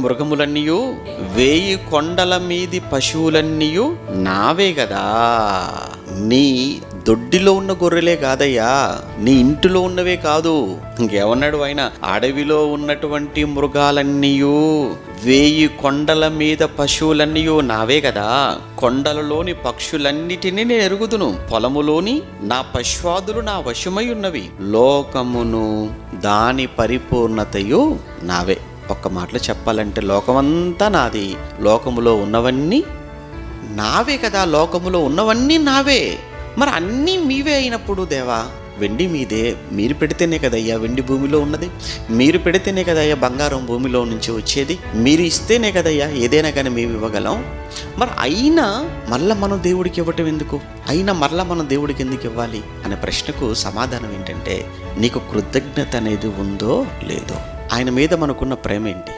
మృగములన్నీయు 1000 కొండల మీది పశువులన్నీయు నావే కదా. నీ దొడ్డిలో ఉన్న గొర్రెలే కాదయ్యా, నీ ఇంటిలో ఉన్నవే కాదు. ఇంకేమన్నాడు ఆయన? అడవిలో ఉన్నటువంటి మృగాలన్నీయు 1000 కొండల మీద పశువులన్నీయు నావే కదా. కొండలలోని పక్షులన్నిటినీ నేను ఎరుగుదును, పొలములోని నా పశ్వాదులు నా వశమై ఉన్నవి. లోకమును దాని పరిపూర్ణతయు నావే. ఒక్క మాటలో చెప్పాలంటే లోకమంతా నాది, లోకములో ఉన్నవన్నీ నావే కదా. లోకములో ఉన్నవన్నీ నావే. మరి అన్నీ మీవే అయినప్పుడు దేవా, వెండి మీదే, మీరు పెడితేనే కదయ్యా వెండి భూమిలో ఉన్నది, మీరు పెడితేనే కదయ్యా బంగారం భూమిలో నుంచి వచ్చేది, మీరు ఇస్తేనే కదయ్యా ఏదైనా కానీ మేము ఇవ్వగలం. మరి అయినా మళ్ళా మనం దేవుడికి ఇవ్వటం ఎందుకు? అయినా మళ్ళా మనం దేవుడికి ఎందుకు ఇవ్వాలి అనే ప్రశ్నకు సమాధానం ఏంటంటే, నీకు కృతజ్ఞత అనేది ఉందో లేదో, ఆయన మీద మనకున్న ప్రేమ ఏంటి?